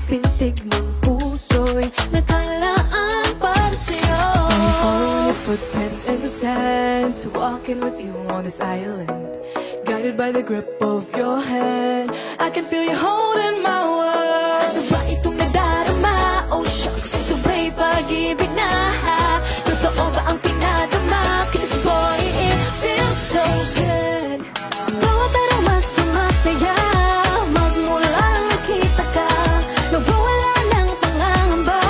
pintig ng puso'y nakalaan para sa'yo. I'm following your footprints in the sand, to walking with you on this island, guided by the grip of your hand. I can feel you holding my world. Ano ba itong nadarama? Oh shucks, ito ba'y pag-ibig na? Totoo ba ang pinadama? 'Cause boy, it feels so good. Bawat araw masaya, magmula lang nakita ka, nawawala ng pangangamba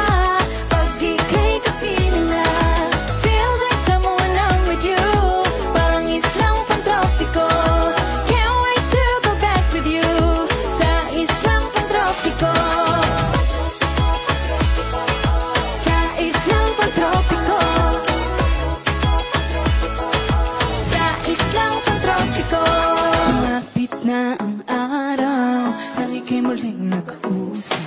pag ika'y kapiling na. Feels like someone I'm with you, parang islang pantropiko. Can't wait to go back with you sa islang pantropiko. Sa islang pantropiko. Sa islang pantropiko. Sumapit na ang araw, nang ika'y muling nag-uusap.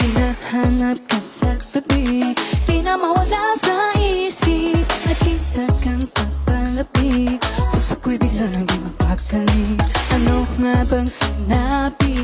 Hinahanap ka sa tabi, di na mawala sa isip. Nakita kang papalapit, puso ko'y biglang di mapakali. Ano nga bang sinabi?